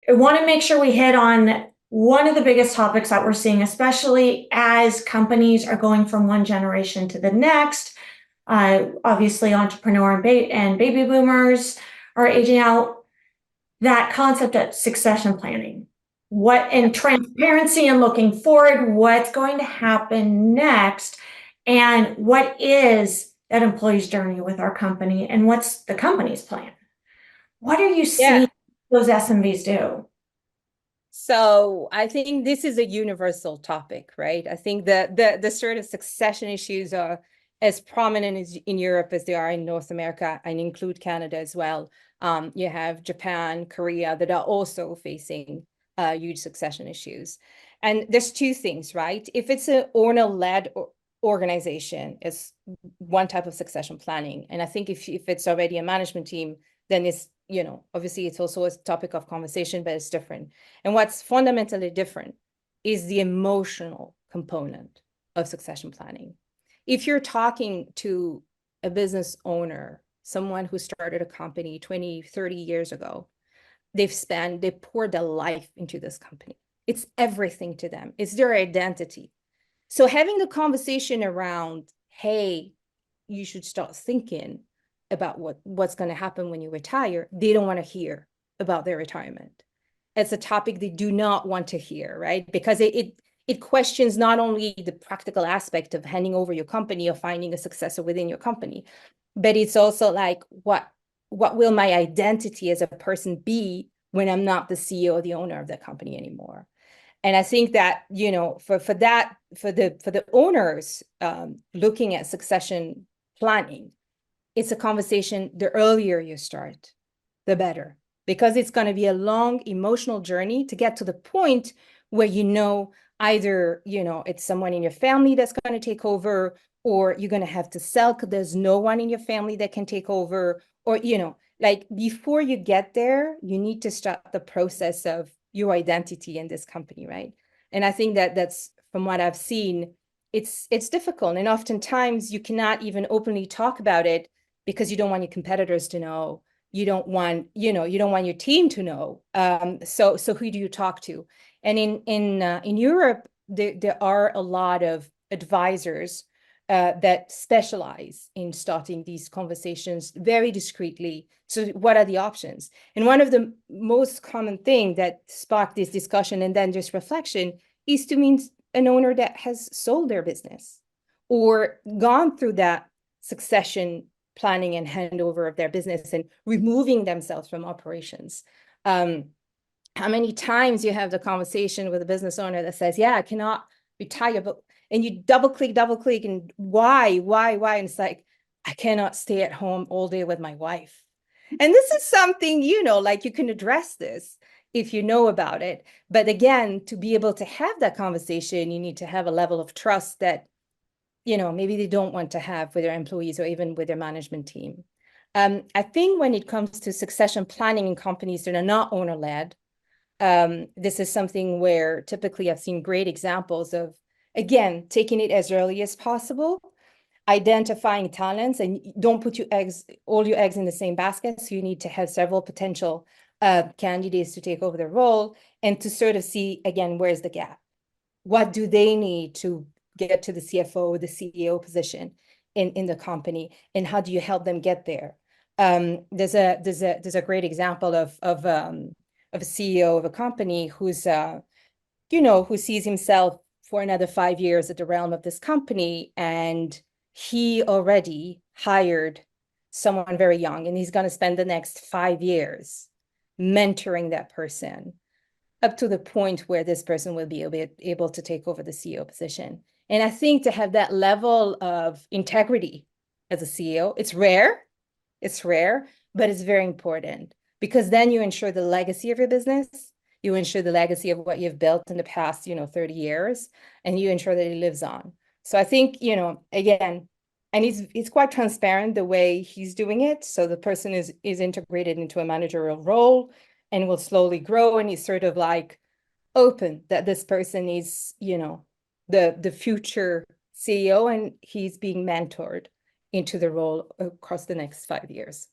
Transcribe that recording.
I want to make sure we hit on one of the biggest topics that we're seeing, especially as companies are going from one generation to the next. Obviously, entrepreneur and baby boomers are aging out. That concept of succession planning, what and transparency and looking forward, what's going to happen next, and what is that employee's journey with our company, and what's the company's plan? What are you Yeah. seeing those SMBs do? So I think this is a universal topic, right? I think the sort of succession issues are as prominent in Europe as they are in North America, and include Canada as well. You have Japan, Korea that are also facing huge succession issues. And there's two things, right? If it's an owner-led organization, it's one type of succession planning. And I think if it's already a management team, then it's, obviously it's also a topic of conversation, but it's different. And what's fundamentally different is the emotional component of succession planning. If you're talking to a business owner, someone who started a company 20, 30 years ago, they poured their life into this company. It's everything to them. It's their identity. So having the conversation around, hey, you should start thinking about what's going to happen when you retire, they don't want to hear about their retirement. It's a topic they do not want to hear, right? Because it questions not only the practical aspect of handing over your company or finding a successor within your company, but it's also like, what will my identity as a person be when I'm not the CEO or the owner of the company anymore? And I think that, for the owners looking at succession planning, it's a conversation. The earlier you start, the better, because it's going to be a long emotional journey to get to the point where, either, it's someone in your family that's going to take over, or you're going to have to sell because there's no one in your family that can take over, or, like before you get there, you need to start the process of your identity in this company, right? And I think that that's, from what I've seen, it's difficult. And oftentimes you cannot even openly talk about it because you don't want your competitors to know. You don't want your team to know. So who do you talk to? And in Europe, there are a lot of advisors that specialize in starting these conversations very discreetly. So what are the options? And one of the most common thing that sparked this discussion and then just reflection is to mean an owner that has sold their business or gone through that succession planning and handover of their business and removing themselves from operations. How many times you have the conversation with a business owner that says, yeah, I cannot retire, but, and you double click, and why? And it's like, I cannot stay at home all day with my wife. And this is something, like you can address this if you know about it. But again, to be able to have that conversation, you need to have a level of trust that, maybe they don't want to have with their employees or even with their management team. I think when it comes to succession planning in companies that are not owner-led, this is something where typically I've seen great examples of, again, taking it as early as possible, identifying talents, and don't put all your eggs in the same basket. So you need to have several potential candidates to take over the role and to sort of see, again, where's the gap? What do they need to get to the CFO or the CEO position in the company, and how do you help them get there? There's a great example of a CEO of a company who's who sees himself for another 5 years at the realm of this company, and he already hired someone very young, and he's going to spend the next 5 years mentoring that person up to the point where this person will be able to take over the CEO position. And I think to have that level of integrity as a CEO, it's rare, but it's very important, because then you ensure the legacy of your business, you ensure the legacy of what you've built in the past, 30 years, and you ensure that it lives on. So I think, again, and he's quite transparent the way he's doing it. So the person is integrated into a managerial role and will slowly grow, and he's sort of like open that this person is, the future CEO, and he's being mentored into the role across the next 5 years.